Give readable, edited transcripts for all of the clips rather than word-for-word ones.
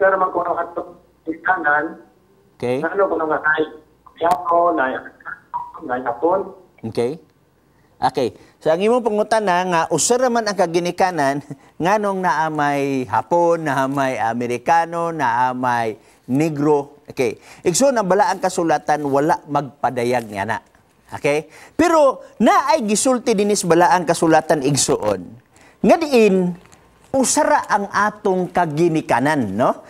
pero magkuno ato kanan, Okay? ano kuno nga ay Japon, na Japon. Okay? Okay. So, ang imong pangutana nga, usara man ang kaginikanan, nganong naamay Hapon, naamay Amerikano, naamay Negro. Okay. Igsoon, ang balaang kasulatan, wala magpadayag nga na. Okay? Pero, naay gisulti dinis balaang kasulatan igsoon. Nga diin, usara ang atong kaginikanan, no?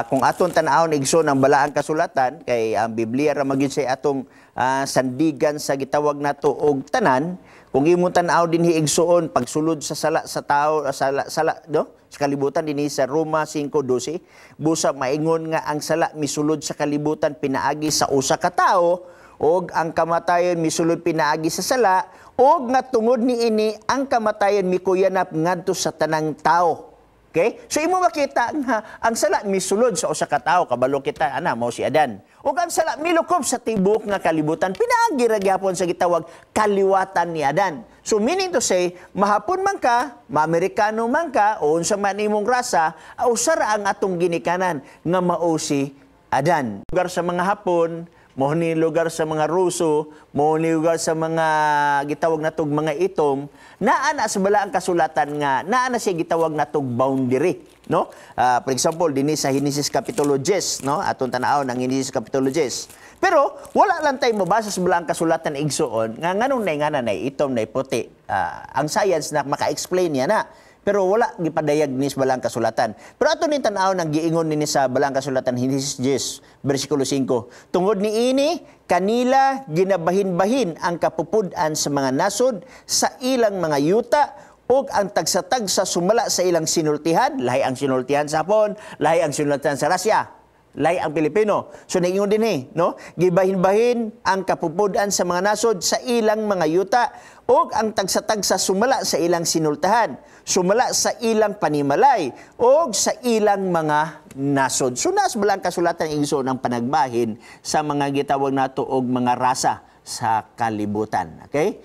Kung atong tanawon igsoon ang balaang kasulatan, kay ang Biblia ra magyud say atong sandigan sa gitawag nato og tanan, kung imong tan-aw dinhi igsoon pagsulod sa sala sa tao sala no sa kalibutan dinhi sa Roma 5:12 busa maingon nga ang sala misulod sa kalibutan pinaagi sa usa ka tawo og ang kamatayon misulod pinaagi sa sala og nga tungod niini ang kamatayon mikuyanap ngadto sa tanang tawo. Okay? So imo makita nga ang sala misulod sa usa ka tawo kabalo kita ana mao si Adan. Ug ang sala milukob sa tibuok nga kalibutan pinaagi ra gyapon sa gitawag kaliwatan ni Adan. So meaning to say mahapon man ka, maamerikano man ka o unsa man imong rasa, usara ang atong ginikanan nga mao si Adan. Lugar sa mga Hapon, mo ni lugar sa mga Ruso, mo ni lugar sa mga gitawag natog mga itom, naa na sa balaang kasulatan nga naa na siya gitawag natog boundary, no? For example, dinhi sa Genesis Kapitulo 10, no? Atong tan-awon ang Genesis Kapitulo 10. Pero wala lang tayo mabasa sa balaang kasulatan igsoon nga nganong nay ngana nay itom nay puti. Ang science na maka-explain niya na. Pero wala gipadayag ni sa balaang kasulatan. Pero ato ni tan-aw nang giingon ni sa balaang kasulatan Genesis 10 bersikulo 5. Tungod niini kanila ginabahin-bahin ang kapupud-an sa mga nasod sa ilang mga yuta ug ang tagsa-tagsa sumala sa ilang sinultihan, lahi ang sinultihan sa Hapon, lahi ang sinultihan sa Russia, lahi ang Pilipino. So naingon din no? Gibahin-bahin ang kapupud-an sa mga nasod sa ilang mga yuta ug ang tagsa-tagsa sumala sa ilang sinultahan, sumala sa ilang panimalay ug sa ilang mga nasod. So nas balang kasulatan igsoon ang panagbahin sa mga gitawag nato og mga rasa sa kalibutan. Okay?